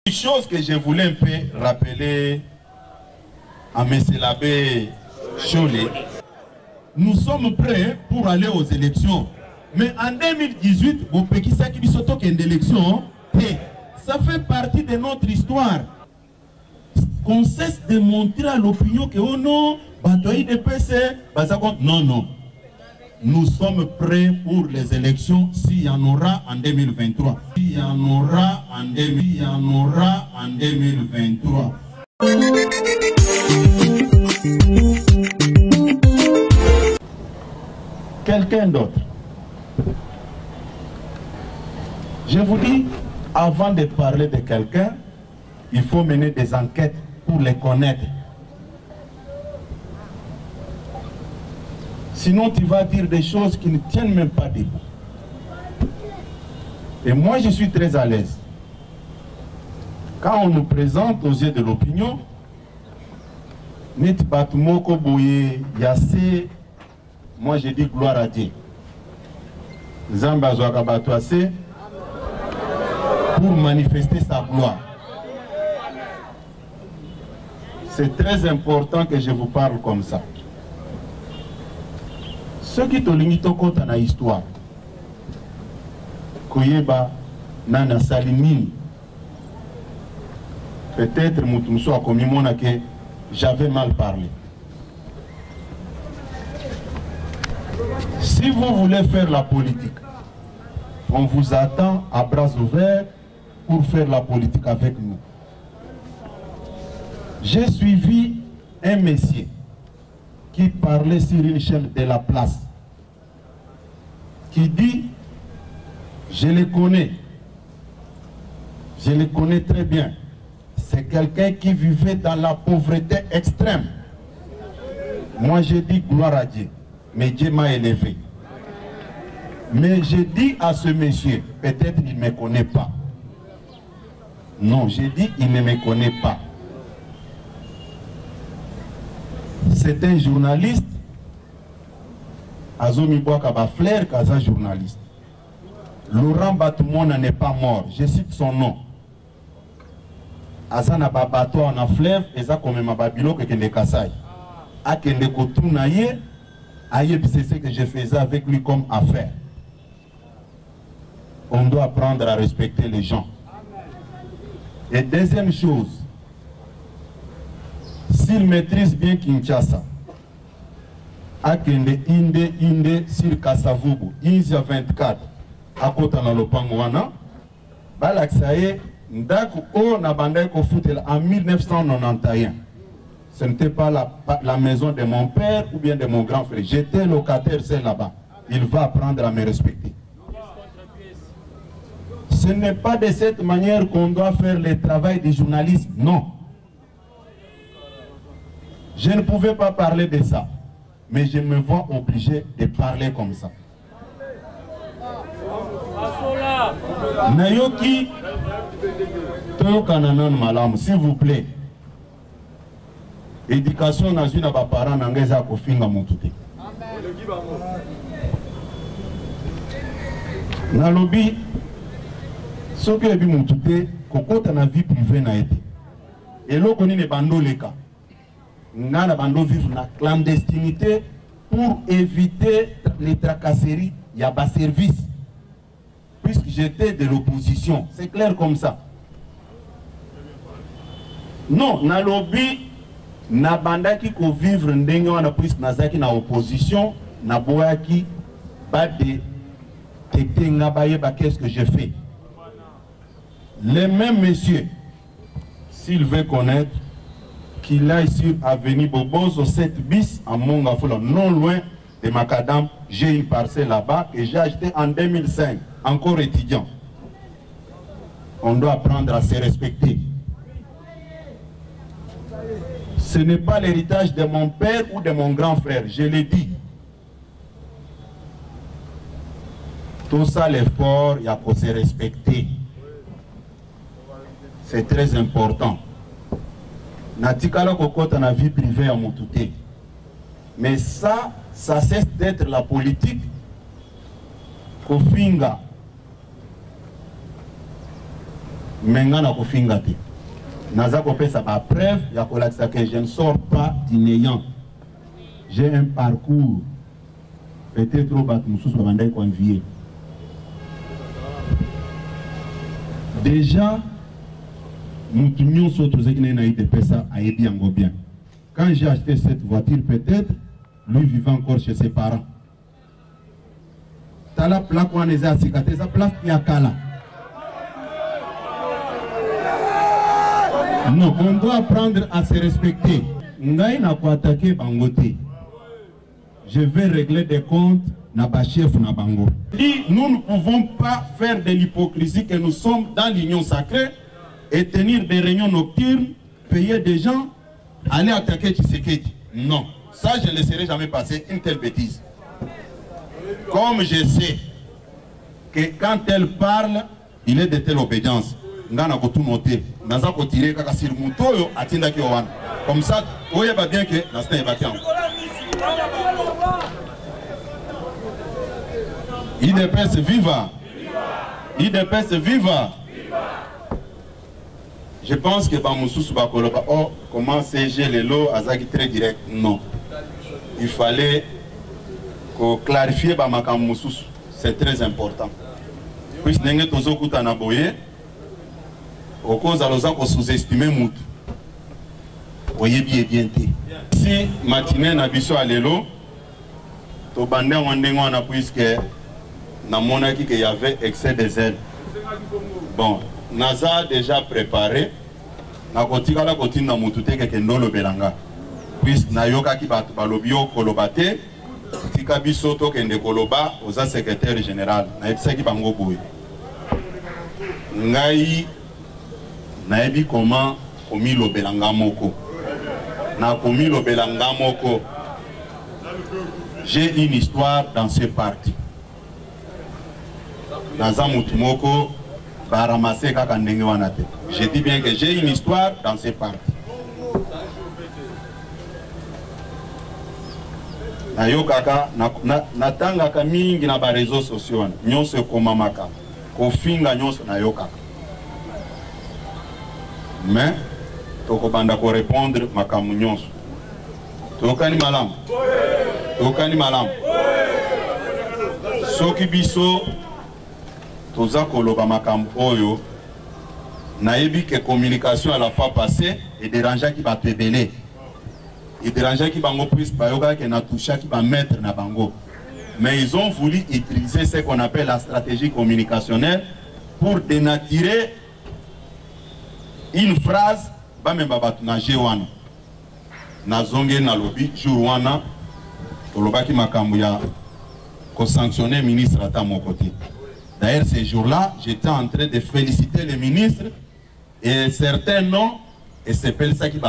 Une chose que je voulais un peu rappeler à M. l'abbé Cholet, nous sommes prêts pour aller aux élections. Mais en 2018, ça fait partie de notre histoire. Qu'on cesse de montrer à l'opinion que oh non, non, non. Nous sommes prêts pour les élections s'il y en aura en 2023. S'il y en aura en 2023. Quelqu'un d'autre. Je vous dis, avant de parler de quelqu'un, il faut mener des enquêtes pour les connaître. Sinon, tu vas dire des choses qui ne tiennent même pas debout. Et moi, je suis très à l'aise. Quand on nous présente aux yeux de l'opinion, moi je dis gloire à Dieu. Pour manifester sa gloire. C'est très important que je vous parle comme ça. Ceux qui te limitent compte dans l'histoire, Koyeba Nana Salimini, peut-être Moutoumso a commis mon que j'avais mal parlé. Si vous voulez faire la politique, on vous attend à bras ouverts pour faire la politique avec nous. J'ai suivi un monsieur qui parlait sur une chaîne de la place, qui dit, je le connais très bien, c'est quelqu'un qui vivait dans la pauvreté extrême. Moi j'ai dit gloire à Dieu, mais Dieu m'a élevé. Mais j'ai dit à ce monsieur, peut-être il ne me connaît pas. Non, j'ai dit il ne me connaît pas. C'est un journaliste. Azomi Boakaba Flair, Kaza journaliste. Laurent Batoumona n'est pas mort. Je cite son nom. Azana Babato en a fleuve, Eza comme ma babilo que Kende Kasai. A Kende Kotounaye, aïe, c'est ce que je faisais avec lui comme affaire. On doit apprendre à respecter les gens. Et deuxième chose, s'il maîtrise bien Kinshasa, Akende Inde sur Kasavubu, Inzia 24, à côté de l'Opangouana, Balaksaye, Ndaku O Nabandeko Foutel en 1991. Ce n'était pas la maison de mon père ou bien de mon grand frère. J'étais locataire, c'est là-bas. Il va apprendre à me respecter. Ce n'est pas de cette manière qu'on doit faire le travail du journalisme, non. Je ne pouvais pas parler de ça, mais je me vois obligé de parler comme ça. Nayoki Toyokananan Malam, s'il vous plaît. Éducation dans une parents n'engagea qu'au fin de mon touté. Dans le lobby, ce que j'ai vu mon touté, Koko dans la vie privée n'a été. Et là, on est les bandeaux les cas. On a bandeaux vivre la clandestinité pour éviter les tracasseries. Il y a pas service. Puisque j'étais de l'opposition, c'est clair comme ça. Non, dans le lobby, na bandaki ko vivre ndenge wana puisque nazaki na opposition na boyaki ba de tetenga baye ba qu'est-ce que j'ai fait. Les mêmes messieurs, s'il veut connaître, qu'il aille sur avenue Bobozo 7 bis à Mongafoula, non loin de Macadam, j'ai une parcelle là-bas que j'ai acheté en 2005, encore étudiant. On doit apprendre à se respecter. Ce n'est pas l'héritage de mon père ou de mon grand frère, je l'ai dit. Tout ça, l'effort, il y a pour se respecter. C'est très important. Natikala kokota na vie privée à Moutouté. Mais ça cesse d'être la politique. Kofinga. Mengana kofingate. Naza kopesa ba preuve ya kolakisa que je ne sors pas du néant. J'ai un parcours. Peut-être trop bat mususu babandai convier. Déjà, mutu nyonso tozekine na ide pesa ayebi yango bien. Quand j'ai acheté cette voiture, peut-être lui vivait encore chez ses parents. Tala plaque wana eza asikate eza plaque ya kala. Non, on doit apprendre à se respecter. Ngai na ko attaquer bangote. Je vais régler des comptes na ba chef na bango. Nous ne pouvons pas faire de l'hypocrisie que nous sommes dans l'union sacrée et tenir des réunions nocturnes, payer des gens, aller attaquer Tshisekedi. Non, ça je ne laisserai jamais passer une telle bêtise. Comme je sais que quand elle parle, il est de telle obédience. Ngana ko tout noter. Naza ko tirer kaka sur mutoyo atinda ki owana. Comme ça, oye ba bien que na stain batian. IDPS viva. IDPS viva. Je pense que Bamousous Bakoloba, oh, comment CG Lelo Azaki très direct. Non. Il fallait clarifier Bamakam Moussous. C'est très important. Puis Nenge Tozo Koutanaboye, au cause à l'osa pour sous-estimer Moutou. Voyez bien. Si matinée Nabiso à Lelo, Tobande Wandengwana, puisque na monaki qu'il y avait excès de zèle. Bon, Naza déjà préparé. Na kotika la kotina mutute ke kendolo belanga. Puisque na yoka ki batu balobio kolobate, tika bisoto kende koloba oza secrétaire général. Na ebisaki bango boye. Ngai na ebi comment komi lo belanga moko. Na komi lo belanga moko. J'ai une histoire dans ce parti. Naza mutumoko baramase kaka ndenge wana te. Je dis bien que j'ai une histoire dans ces parties. Na yo kaka na tanga ka mingi na ba réseaux sociaux wana. Nyonso komamaka. Kofinga nyonso na yo kaka. Mais toko banda ko répondre makamu nyonso. Tokani malamu. Tokani malamu. Soki biso toza koloba makambo oyo nayebi que communication à la fois passée et dérangeait qui va te belé et dérangeait qui bango plus bayoka que na toucha qui va mettre na bango, mais ils ont voulu utiliser ce qu'on appelle la stratégie communicationnelle pour dénaturer une phrase ba memba batu na jewana na zonge na lobby jour wana toloba ki makambo ya ko sanctionner ministre à mon côté. D'ailleurs, ces jours-là, j'étais en train de féliciter les ministres et certains noms, et c'est ça qui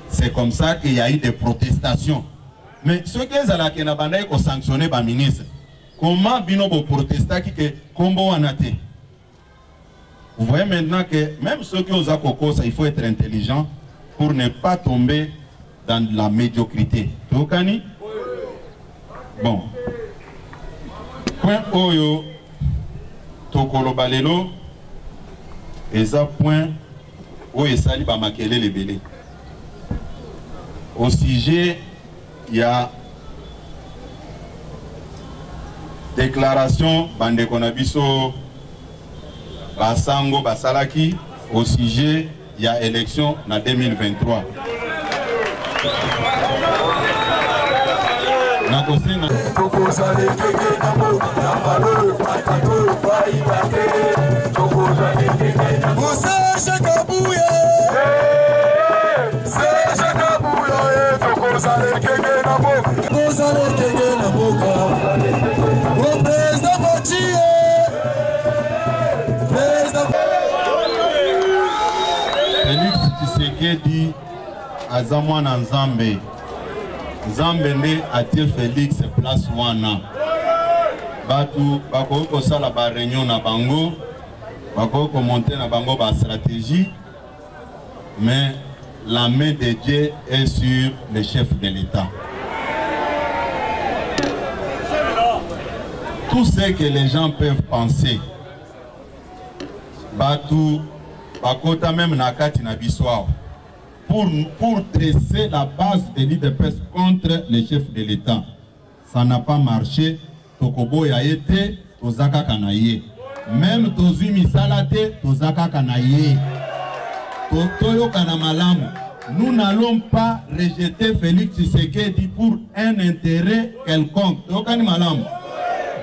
c'est comme ça qu'il y a eu des protestations. Mais ceux qui ont sanctionné les ministres, comment bino protester qui combo anate? Vous voyez maintenant que même ceux qui ont coco, il faut être intelligent pour ne pas tomber dans la médiocrité. Bon. Point oyo tokolo balelo eza point oyo esali ba makele lebele. Au sujet il y a déclaration bande konabiso basango basalaki au sujet il y a élection en 2023. Félix Tshisekedi azamwana nzambe. Nzambe nde atie Félix place wana. Batu bako ko sala ba réunion na bango, bako ko monter na bango ba stratégie, mais la main de Dieu est sur le chef de l'État. Tout ce que les gens peuvent penser, Batu bakota même nakati na biswa pour dresser la base de l'IDPS contre les chefs de l'État. Ça n'a pas marché. Tokobo ya été tozaka kanaye. Même tozu misalate tozaka kanaye. Toyo kanamalamu. Nous n'allons pas rejeter Félix Tshisekedi pour un intérêt quelconque. Tokani malamu.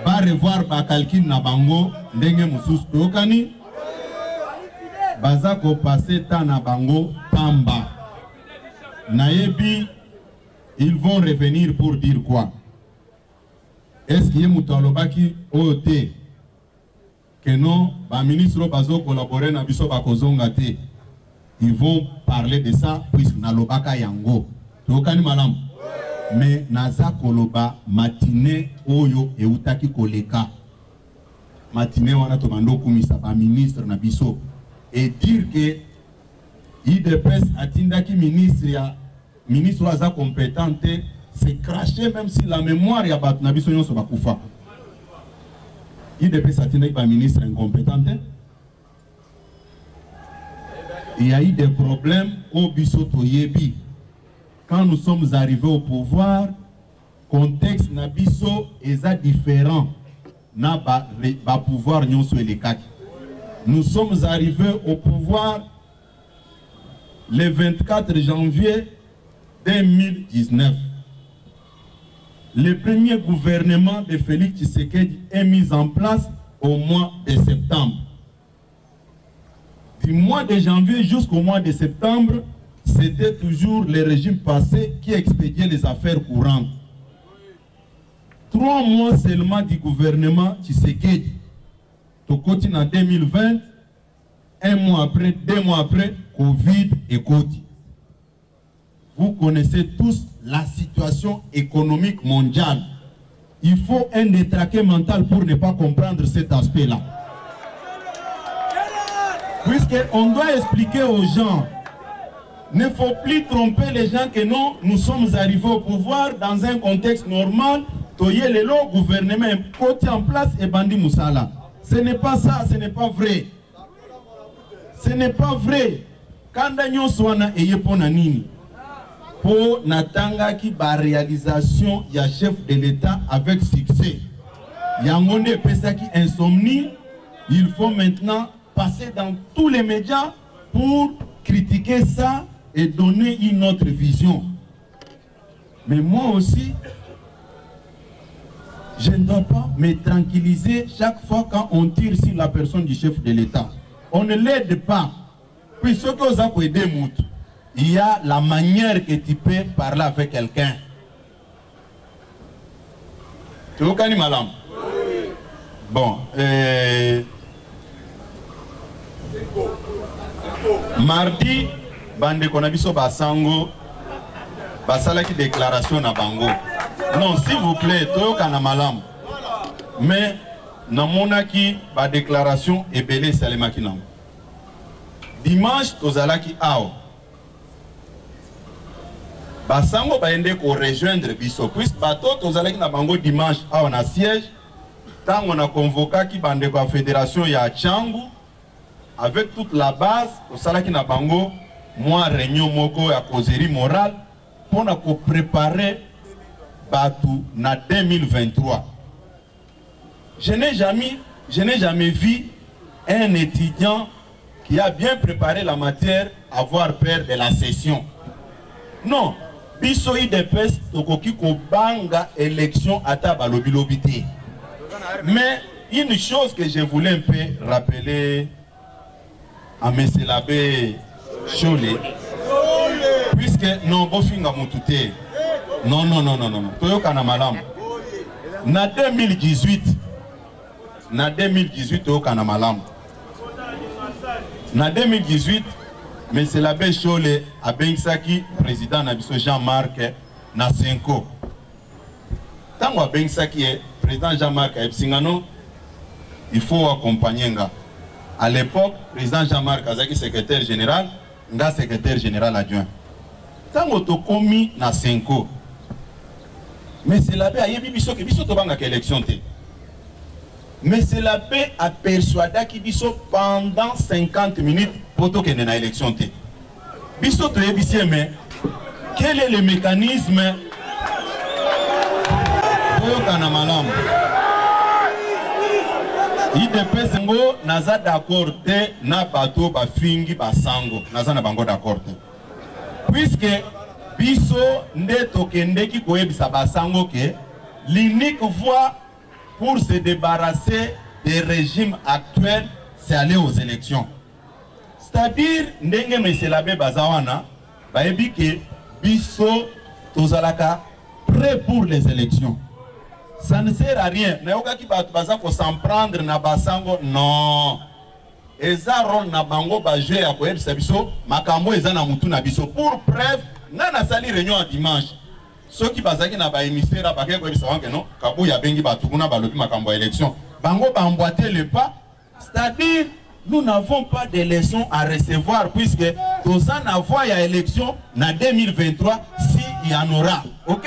Va revoir ba calcul na bango ndenge mususu tokani. Bazako passer ta na bango pamba. Nayebi, ils vont revenir pour dire quoi? Est-ce qu'il y a Moutalobaki OT que non, ba ministre bazo collaborer na biso ba kozongate. Ils vont parler de ça puisque na lobaka yango. Tokani malam. Mais naza koloba matinée oyo eutaki koleka. Matinée wana to mando kumisa ba ministre na biso et dire que IDPS atindaki ministre waza compétente, c'est cracher même si la mémoire ya bat na biso nyonso bakufa. IDPS atindaki ba ministre incompétente. Il y a eu des problèmes au biso toyebi. Quand nous sommes arrivés au pouvoir, contexte na biso est différent. Na ba pouvoir nyonso elekaki. Nous sommes arrivés au pouvoir le 24 janvier 2019. Le premier gouvernement de Félix Tshisekedi est mis en place au mois de septembre. Du mois de janvier jusqu'au mois de septembre, c'était toujours le régime passé qui expédiait les affaires courantes. 3 mois seulement du gouvernement Tshisekedi. Tokoti en 2020, 1 mois après, 2 mois après, Covid et Koti. Vous connaissez tous la situation économique mondiale. Il faut un détraqué mental pour ne pas comprendre cet aspect-là. Puisqu'on doit expliquer aux gens, ne faut plus tromper les gens que non, nous sommes arrivés au pouvoir dans un contexte normal. Toye le long gouvernement Koti en place et Bandi Moussala. Ce n'est pas ça, ce n'est pas vrai. Ce n'est pas vrai. Quand nous sommes nini pour natanga ki ba réalisation ya chef de l'État avec succès. Yangonde pesa ki insomnie, il faut maintenant passer dans tous les médias pour critiquer ça et donner une autre vision. Mais moi aussi, je ne dois pas me tranquilliser chaque fois quand on tire sur la personne du chef de l'État. On ne l'aide pas. Puis ce que vous avez aidé, il y a la manière que tu peux parler avec quelqu'un. Tu vois quand malam? Bon. Mardi, bande konabiso basango, basalaki déclaration na bango. Non, s'il vous plaît, toyoka na malam. Mais namonaki ba déclaration ebele salemaki nango. Dimanche tozalaki ao. Basango baende ko rejoindre biso puisque bato tozalaki na bango dimanche ao na siège. Tant on a convoqué qui bande ko fédération ya Tchangu avec toute la base tozalaki na bango moi réunion moko ya causerie morale pour na ko préparer Batu na 2023. Je n'ai jamais vu un étudiant qui a bien préparé la matière avoir peur de la session. Non, biso IDPS tokoki ko banga élection ata balobi lobité. Mais une chose que je voulais un peu rappeler à M. l'abbé Cholé, puisque non bofinga mutute. Non. Toyoka na malam. Na 2018, toyoka na malam. Na 2018, M. l'abbé Cholé a bengisaki président Nabiso Jean-Marc Nasenko. Tango a bengisaki président Jean-Marc Epsingano, il faut accompagner nga. À l'époque, président Jean-Marc Azaki secrétaire général, nga secrétaire général adjoint. Tango to komi Nasenko. Mais c'est l'abbé a yebi biso ke biso to banga élection te. Mais c'est la paix à persuader qui biso pendant 50 minutes pour que nous élection. Biso to yebisi mais quel est le mécanisme pour kana malam? IDP sengo naza d'accord te na bato ba fingi ba sango naza na bango d'accord te. Puisque biso nde tokende ki koyebisa ba sango ke l'unique voie pour se débarrasser des régimes actuels, c'est aller aux élections. C'est-à-dire, ndenge monsieur l'abbé Bazawana, baebi ke biso tozalaka prêt pour les élections. Ça ne sert à rien. Nayoka ki baza ko s'en prendre na basango, non. Eza rôle na bango ba jouer ya koyebisa biso, makambo eza na mutu na biso. Pour preuve, na sali réunion dimanche. Ceux qui bazaki na ba émissaire ba ke koyebisa wanke non, kabu ya bengi batukuna balobi makambo élection. Bango ba emboîter le pas, c'est-à-dire nous n'avons pas de leçons à recevoir puisque nous en avons à élection en 2023 s'il y en aura. Ok?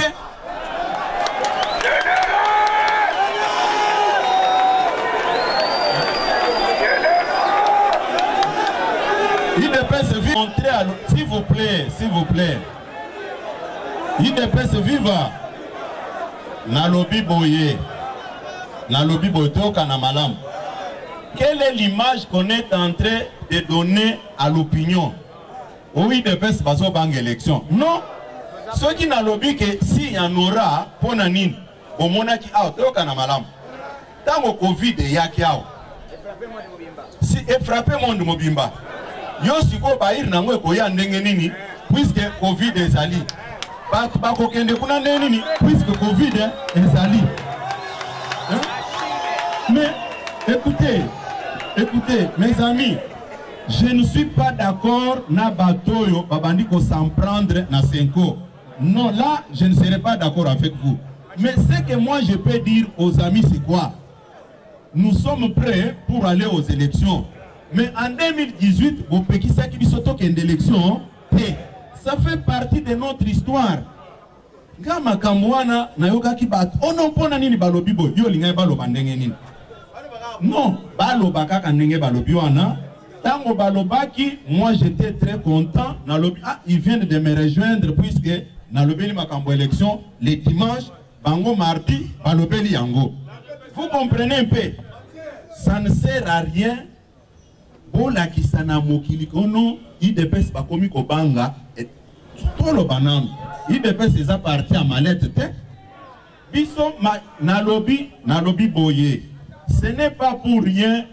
IDPS vive, montrez à s'il vous plaît, s'il vous plaît. IDPS vive. Nalobi boye. Nalobi boye toka na malam. Quelle est l'image qu'on est en train de donner à l'opinion? Oui, de best baso bang élection. Non. Ceux qui n'ont lobby que s'il y en aura, pour nanine, au monaki out, au kanamalam. Tant au Covid, il y a qui out. Si et frappé mon de Mobimba. Yo siko baïr nango koya ndengenini, puisque Covid est sali. Pas kokende kuna ndenini, puisque Covid est sali. Mais écoutez, mes amis, je ne suis pas d'accord na batoyo babandi ko s'en prendre na 5 ans. Non, là, je ne serai pas d'accord avec vous. Mais ce que moi je peux dire aux amis, c'est quoi? Nous sommes prêts pour aller aux élections. Mais en 2018, vous pouvez qui bisoto qu'il y a une élection, ça fait partie de notre histoire. Gama kamwana na yoka ki bat, on pona nini balobi bo, yo linga baloba ndenge nini. Non, baloba kaka ndenge balobi wana. Tango balobaki, moi j'étais très content. Ah, ils viennent de me rejoindre puisque na lobeli makambo élection les dimanches, bango mardi, balobeli yango. Vous comprenez un peu? Ça ne sert à rien. Bola kisana mokili kono, IDPS ba komi ko banga et tout le banam. IDPS est parti à mallette te. Biso na lobby boye. Ce n'est pas pour rien.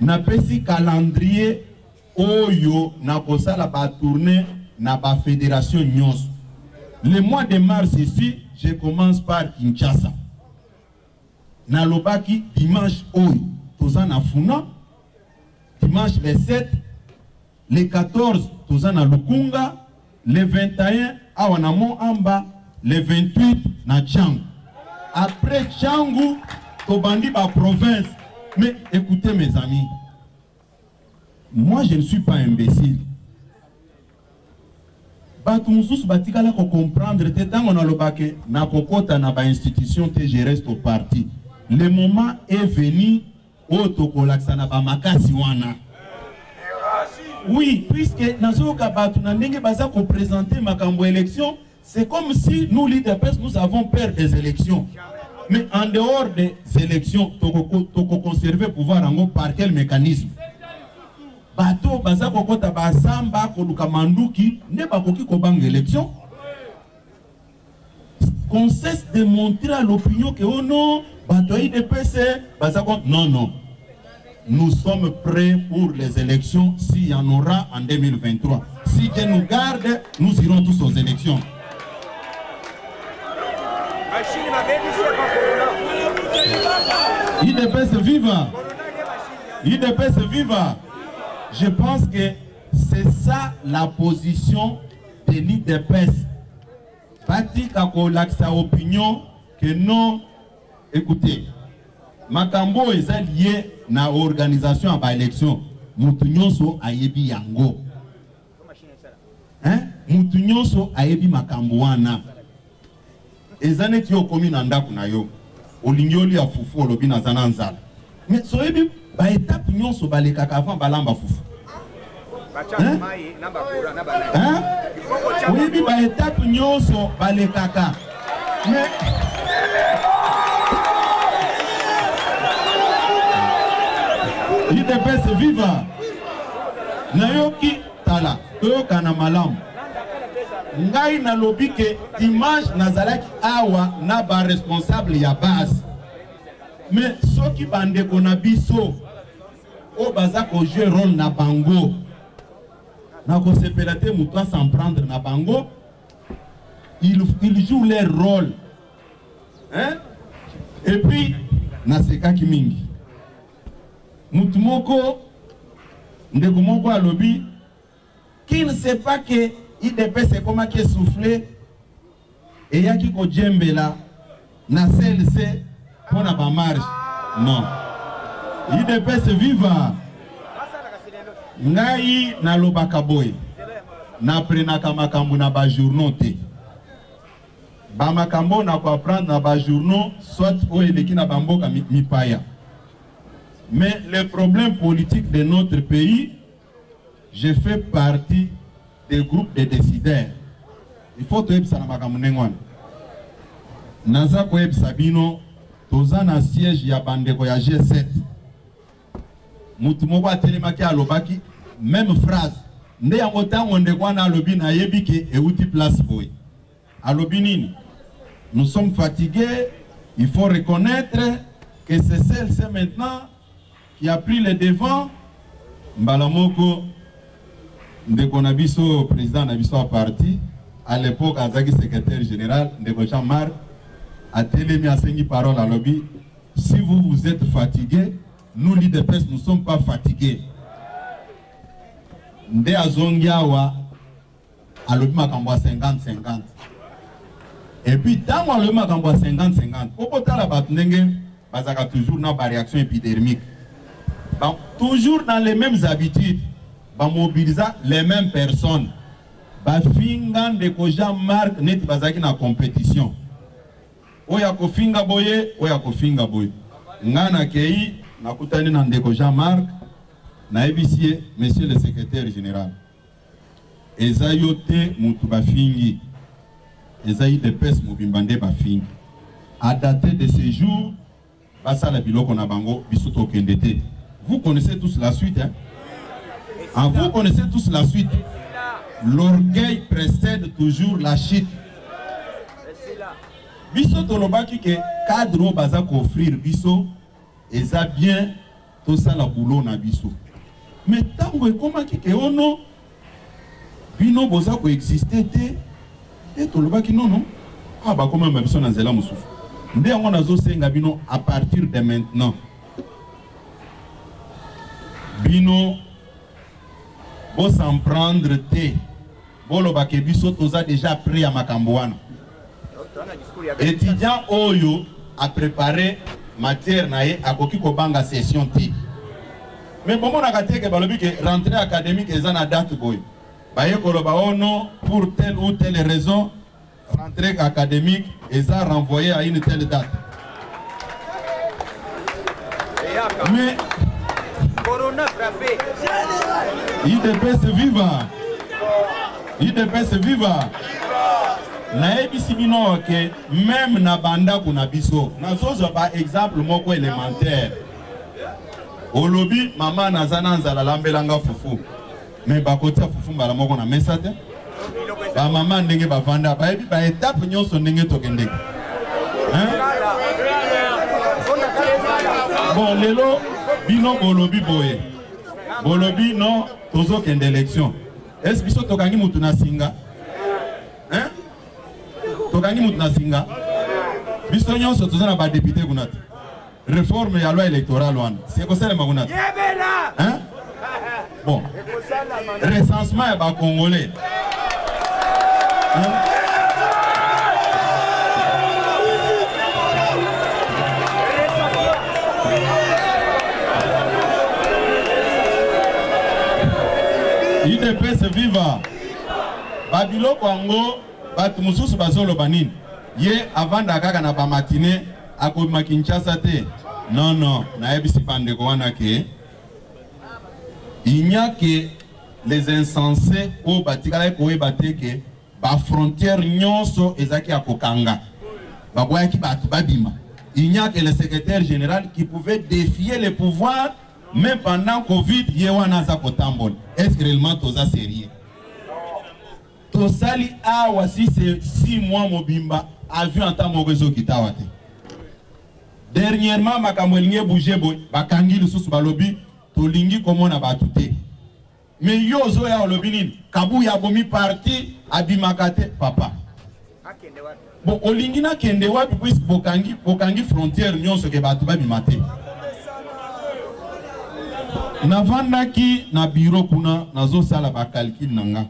Na pesi calendrier oyo na kosala ba tourner na ba fédération nyos. Le mois de mars ici, je commence par Kinshasa. Na lobaki dimanche oyo tozana funa. Dimanche le 7, le 14 tozana Lukunga, le 21 awanamo amba, le 28 na Tchangu. Après Tchangu, tobandi ba province. Mais écoutez mes amis, moi je ne suis pas imbécile. Batumsus batikala ko comprendre te tango na lobake na kokota na ba institution te je reste au parti. Le moment est venu au tokolaksa na ba makasi wana. Oui, puisque nazoka batu na ndenge baza ko présenter makambo élection, c'est comme si nous l'IDPS nous avons peur des élections. Mais en dehors des élections, toko conserver pouvoir en par quel mécanisme? Bato baza kokota basamba koluka manduki ne bakoki ko bang élection. Qu'on cesse de montrer à l'opinion que oh non, bato IDPS baza non. Nous sommes prêts pour les élections s'il y en aura en 2023. Si Dieu nous garde, nous irons tous aux élections. IDPS viva. IDPS viva. Je pense que c'est ça la position de l'IDPS. Pati kako laksa opinion que non. Écoutez, makambo est lié na organisation à l'élection. Mutunyonso ayebi yango. Hein? Mutunyonso ayebi makambo wana. Ezane tiyo komi na ndaku na yo. olingioli ya fufu olobi na zana nzala. Mais soyebi ba étape nyonso balekaka avant balamba fufu. Oyebi ba étape nyonso balekaka. Mais IDPS viva. Nayoki tala, toyoka na malamu. Ngai na lobi ke dimanche nazalaki awa na ba responsable ya base. Mais soki bandeko na biso o baza ko jouer rôle na bango. Na ko sepelate muto s'en prendre na bango. Ils jouent leur rôle. Hein? Et puis na sekaki mingi. Mutu moko ndeko moko alobi qui ne sait pas que IDPS c'est comment qui est soufflé et yaki ko djembela na CLC pour na ba marche. Non. IDPS viva. Ngai na lobaka boy. Na prenaka makambo na ba journaux te. Ba makambo na ko apprendre na ba journaux soit o eleki na bamboka mipaya. Mais le problème politique de notre pays, je fais partie des groupes de décideurs. Il faut que ça na makamunengwan. Naza ko sabino toza na siège ya bandeko ya G7. Mutu moko atelemaki alobaki même phrase. Nde yango tango ndeko na alobi na yebike euti place boy. Alobi nini? Nous sommes fatigués, il faut reconnaître que c'est celle-ci maintenant qui a pris le devant. Mbalamoko ndeko na biso président na biso a parti à l'époque azaki secrétaire général ndeko Jean-Marc a télémi a sengi parole à lobby. Si vous êtes fatigué, nous l'IDPS nous sommes pas fatigués. Nde azongiawa a lobby makambo 50-50. Et puis tant que le makambo 50-50, au potala bat ndenge bazaka toujours na ba réaction épidermique. Donc, toujours dans les mêmes habitudes, va mobiliser les mêmes personnes. Va fingan de ko Jean-Marc net bazaki na compétition. Oya ko finga boye, oya ko finga boye. Ngana kei na kutani na ndeko Jean-Marc na ebisie monsieur le secrétaire général. Ezayote mutu ba fingi. Ezayi de pes mobimbande ba fingi. À dater de ce jour, basa la biloko na bango bisoto kendete. Vous connaissez tous la suite, hein? Ah, vous connaissez tous la suite. L'orgueil précède toujours la chute. Biso tolobaki ke cadre baza ko offrir biso eza bien tout ça la boulot na biso. Mais tango ekomaki ke ono bino boza ko exister te et tolobaki non. Ah ba comment ma biso na nzela musufu. Nde yango nazo senga bino à partir de maintenant. Bino, vous s'en prendre te. Bolo bakebiso toza déjà prêt à Makambouana. Étudiant Oyo a préparé matière nae à koki kobanga session te. Mais bon, on a gâté que balobi que rentrée académique est en date boy. Baye koloba ono pour telle ou telle raison rentrée académique est renvoyé à une telle date. Mais Corona frappé. IDPS viva. IDPS viva. Na ebisi bino ke même na banda kuna biso. Na zozo par exemple moko élémentaire. Olobi mama nazana nzala lambelanga fufu. Mais bakotia fufu mbala moko na mesa te. Ba mama ndenge bavanda ba ebi ba étape nyonso ndenge tokendeke. Hein? Bon lelo bino bolobi boye. Bolobi non tozo kende élection. Est-ce biso tokangi mutu na singa? Hein? Tokangi mutu na singa? Biso nyonso toza na ba député kunati. Réforme ya loi électorale wana. C'est quoi ça le magunati? Hein? Bon. Recensement ya ba congolais. Hein? IDPS viva. Babilo Kongo, batu mususu bazolo banini. Ye avant dakaka na ba matinée, à Kinshasa te. Non, non, il n'y a que les insensés au Batikala Koé Bateke, ba frontière nyonso ezaki à Kokanga. Il n'y a que le secrétaire général qui pouvait défier les pouvoirs, même pendant Covid, est-ce que réellement tout ça sérieux? Tosali a aussi 6 mois mobimba a vu en temps réseau qui t'a waté. Dernièrement, Makamolinge bougé, Bakangi le sous balobi, Tolingi comme on a batouté. Mais yo zo ya olobini, Kabu ya bomi parti, Abimakate, papa. Bon, Olingina kende wapi puisque Bokangi frontière nyonso ke batuba bimate. Navandaki na bureau kuna nazo sala ba calcul nanga.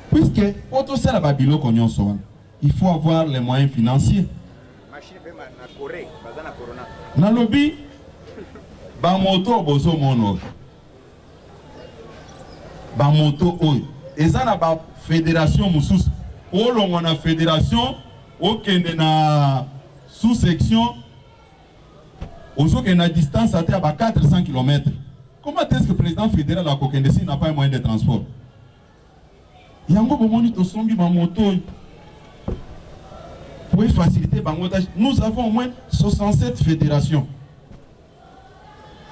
Puisque auto sala ba biloko nyonso, il faut avoir les moyens financiers. Na lobby ba moto bozo mono. Ba moto oy. Ezana ba fédération mususu. On a fédération, aucune sous-section, aux a distance à 400 km. Comment est-ce que le président fédéral à Kokendesi n'a pas un moyen de transport? Il y a un moment où sombi ma moto pour faciliter le montage. Nous avons au moins 67 fédérations.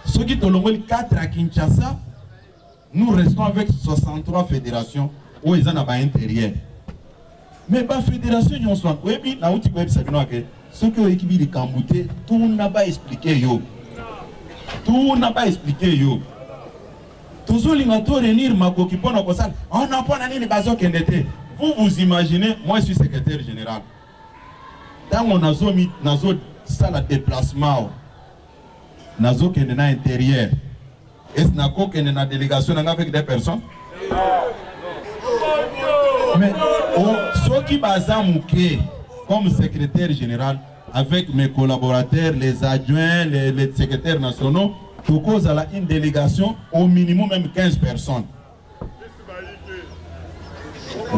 Ceux qui ont 4 à Kinshasa, nous restons avec 63 fédérations où ils en ont à l'intérieur. Mais la fédération, nous sommes oui, na outil web sabino que ce que l'équipe de Kambouté, tout n'a pas expliqué yo. Tout n'a pas expliqué yo. Toujours l'ingato réunir ma coquipon au Kosan. On n'a pas nani les bazo kendete. Vous imaginez, moi je suis secrétaire général. Dans mon nazo salle de déplacement, nazo kendena intérieur. Est-ce nako kendena délégation avec des personnes? Mais ceux qui bazamouké comme secrétaire général avec mes collaborateurs, les adjoints, les secrétaires nationaux, tout cause à une délégation au minimum même 15 personnes.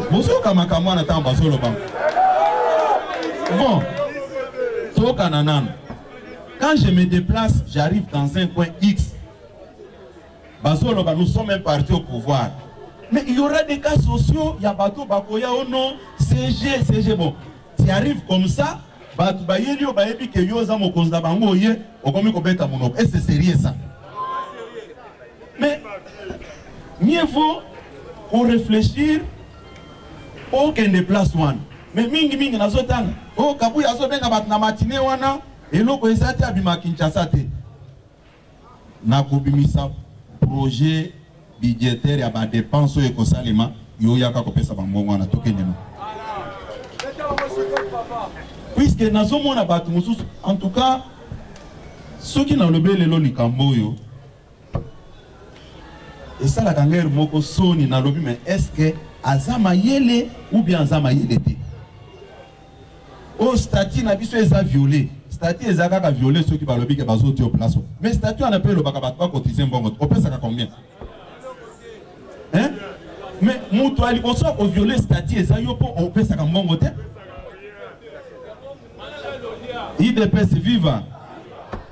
Bon, quand je me déplace, j'arrive dans un coin X. Nous sommes même partis au pouvoir. Mais il y aura des cas sociaux, il y a Bato Bakoya ou non, CG, bon. Tu arrives comme ça, Bato Bayelio, Bayebi, que Yoza Mokonda Bango, Ye, au Komi Kobeta Monop. Est-ce que c'est sérieux ça? Mais, mieux vaut pour réfléchir, aucun déplace one. Mais mingi nazotang, oh Kabu Yazo Benga Batna Matine wana, et l'autre Ezate Abima Kinshasa te. Nakobimisa projet budgétaire ya ba dépenses et ko salima yo yaka ko pesa bango na tokenema. Puisque nazo mona batu mususu en tout cas ceux qui n'ont le belelo likambo yo et ça la kanger moko soni na lobi mais est-ce que azama yele ou bien azama yele te? Oh statut na biso eza violé. Statut ezaka ka violé ceux qui ba lobi ke bazo ti au place. Mais statut on appelle le baka ba cotiser mbongo. On pesa ka combien? Hein? Mais Moutou Ali Bonsoir au violer statut et ça y on peut ça comme bon côté. IDPS viva.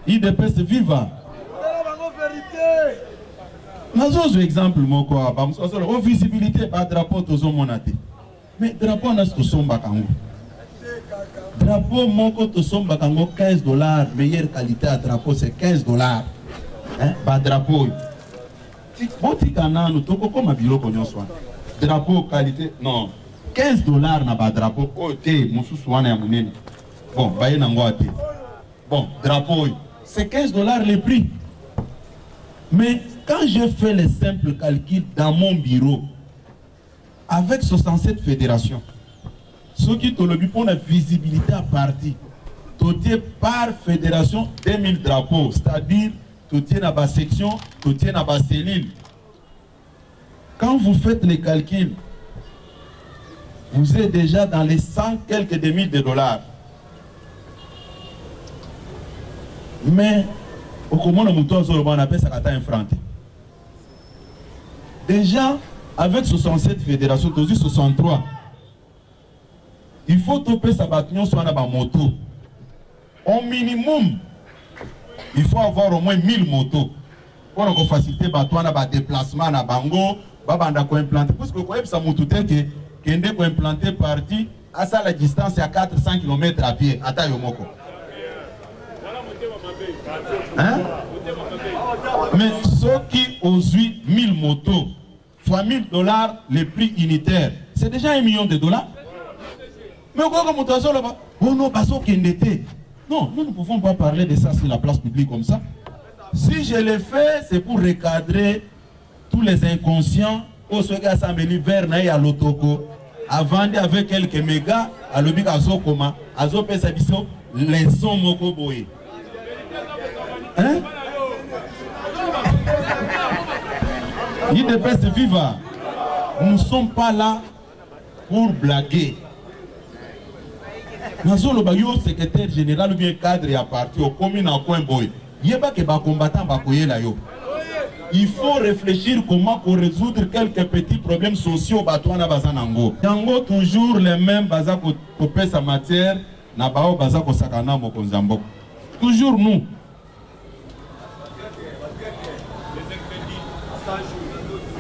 IDPS viva. Nous avons un exemple mon quoi. Au visibilité pas drapeau tous au monaté. Mais drapeau n'a ce son bakango. Drapeau mon côté son bakango $15. Meilleure qualité à drapeau c'est $15. Hein? Pas drapeau. Drapeau qualité, non. $15 na ba drapeau. Oh, te, moussousouane ya mounene. Bon, baye nangoate. Bon, drapeau, c'est $15 le prix. Mais quand je fais les simples calculs dans mon bureau, avec 67 fédérations, ceux qui ont le but pour la visibilité à partir, tout est par fédération 2000 drapeaux, c'est-à-dire tout est dans la section, tout est dans la cellule. Quand vous faites les calculs, vous êtes déjà dans les 100 quelques $1000. Mais, au comment on appelle ça un franc. Déjà, avec 67 fédérations, 63, il faut topper sa bâton sur la moto. Au minimum, il faut avoir au moins 1000 motos. Pour faciliter le déplacement à Bango, Babanda ko implanter. Parce que quand ça moto que Kende ko implanter parti à ça la distance à 400 km à pied. Ata yomoko. Hein? Mais ceux qui ont 1000 motos, fois $1000 le prix unitaire, c'est déjà $1 million. Mais pourquoi comme on là-bas? Oh non, parce qu'il était. Non, nous ne pouvons pas parler de ça sur la place publique comme ça. Si je le fais, c'est pour recadrer tous les inconscients au Soga Sambeli vers Naï à l'Otoko, à vendre avec quelques mégas, à l'Obik à Zokoma, à Zopé Sabiso, les sons Mokoboé. Hein? Il dépêche de vivre. Nous ne sommes pas là pour blaguer. Nous sommes le secrétaire général ou bien cadre à partir au commune en coin boy. Il y a pas que les combattants là. Il faut réfléchir comment pour résoudre quelques petits problèmes sociaux batouana bazanango. Yango toujours les mêmes bazako topé sa matière na bao bazako sakana mokonzambo. Toujours nous.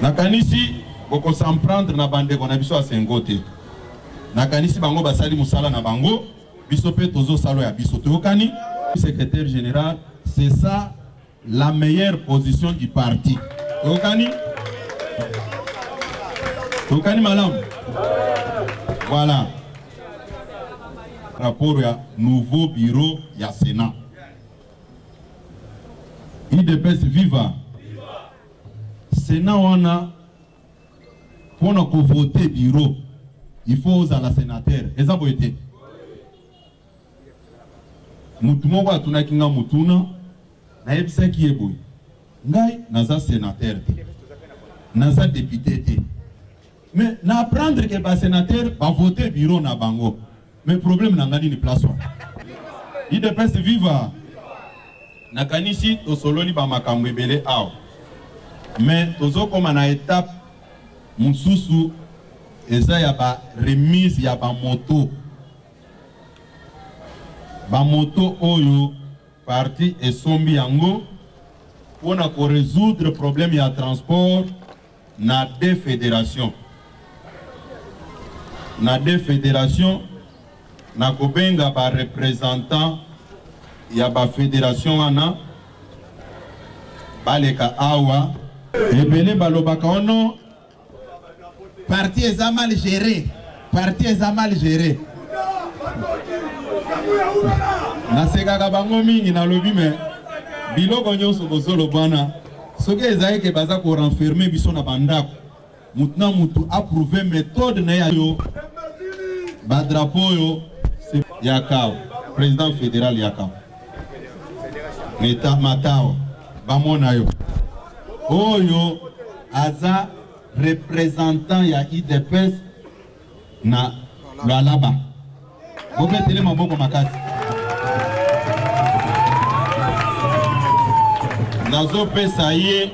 Nakanisi boko s'en prendre na bande qu'on a biso à Sengote. Nakanisi bango basali musala na bango biso pe tozo salo ya biso tokani secrétaire général. C'est ça la meilleure position du parti. Tokani madame. Voilà. Rapport à nouveau bureau ya Sénat. IDPS viva. Sénat on a pour nous voter bureau. Il faut à la sénateur. Et ça peut être. Mutumo wa tunakinga mutuna. Na yebisa ki eboy ngai naza sénateur naza député mais na apprendre que ba sénateur va voter bureau na bango mais problème na ngani ni place wa IDPS viva na kanisi to sololi ba makambo ebele aw mais tozo koma na étape mususu eza ya ba remise ya ba moto oyo parti et sombi yango pour résoudre le problème de transport na deux fédérations. Na deux fédérations, na kobenga ba représentant ya ba fédération wana baleka awa ebele balobaka ono parti est mal géré, parti est mal géré. Nasekaka bango mingi na lobi me biloko nyonso bozolo bwana soki ezali ke baza ko renfermer biso na bandako mutuna mutu approuver méthode na yo ba drapeau yo yakao président fédéral yakao meta matao bamona yo oyo aza représentant ya IDPS na Lualaba bobetele maboko makasi. Nazo pesa ye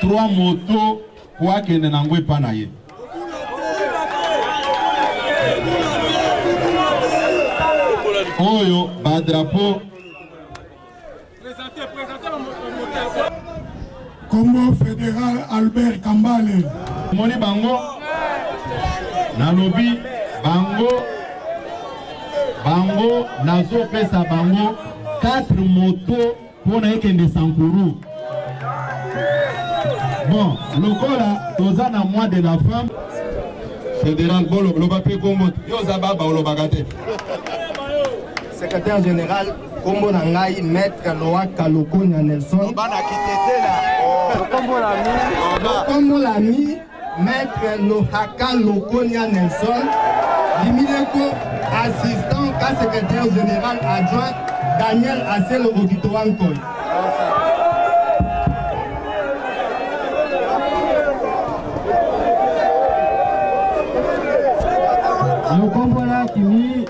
3 motos pour que ne n'angwe pas na ye. Oyo ba drapeau Combo fédéral Albert Kambale. Moni bango na lobby bango nazo pesa bango 4 motos pour n'ayez Sankourou. Bon, le corps là, dans un mois de la femme, fédéral Bolo, le papier Combo, Yozababa, le bagate. Secrétaire général, Combo Nangai, maître Loa Kalokonia Nelson. Combo l'ami, maître Lohaka Lokonia Nelson. Dimileko, assistant, secrétaire général adjoint. Daniel Assel Ogitoankoy. Le combat Kimi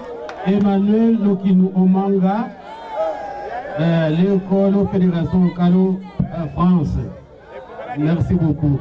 Emmanuel Lokinu Omanga, l'école Fédération Calo France. Merci beaucoup.